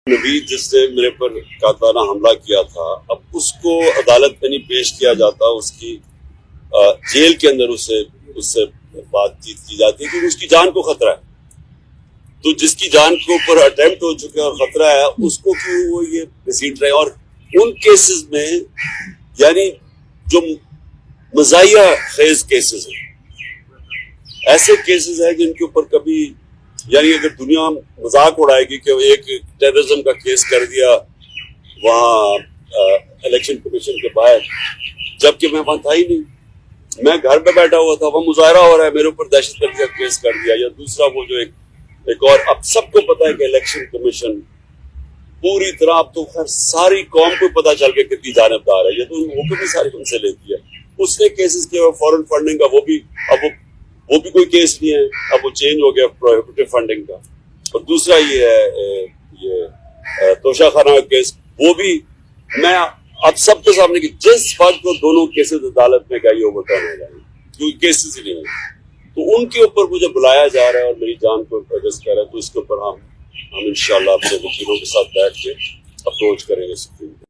نوید جس نے میرے پر قاتلانہ حملہ کیا تھا، اب اس کو عدالت میں نہیں پیش کیا جاتا، اس کی جیل کے اندر اس سے بات چیت کی جاتی ہے کیونکہ اس کی جان کو خطرہ ہے. تو جس کی جان کے اوپر اٹیمپٹ ہو چکا ہے اور خطرہ ہے، اس کو کیوں وہ یہ گھسیٹ رہے ہیں. اور ان کیسز میں یعنی جو مزاحیہ خیز کیسز ہیں، ایسے کیسز ہیں جن کے اوپر کبھی یعنی اگر دنیا مذاق اڑائے گی کہ ایک ٹیررزم کا کیس کر دیا وہاں الیکشن کمیشن کے باہر، جبکہ میں وہاں تھا ہی نہیں، میں گھر پہ بیٹھا ہوا تھا، وہ مظاہرہ ہو رہا ہے، میرے اوپر دہشت گردی کا کیس کر دیا. یا دوسرا وہ جو ایک اور اب سب کو پتا ہے کہ الیکشن کمیشن پوری طرح اب تو خیر ساری قوم کو پتا چل کے کتنی جانبدار ہے. یہ تو وہ بھی ساری ان سے لیتی ہے. اس نے کیسز کیا فورن فنڈنگ کا، وہ بھی کوئی کیس نہیں ہے، اب وہ چینج ہو گیا پروہیبٹیو فنڈنگ کا. اور دوسرا یہ ہے یہ توشہ خانہ کا کیس، وہ بھی میں اب سب کے سامنے کی جس وقت کو دونوں کیسز عدالت میں گئی اوور ٹرن ہو جائیں گے کیونکہ کیسز ہی نہیں ہیں، تو ان کے اوپر مجھے بلایا جا رہا ہے اور میری جان کو اگست کر رہا ہے. تو اس کے اوپر ہم انشاءاللہ اپنے وکیلوں کے ساتھ بیٹھ کے اپروچ کریں گے سپریم کورٹ.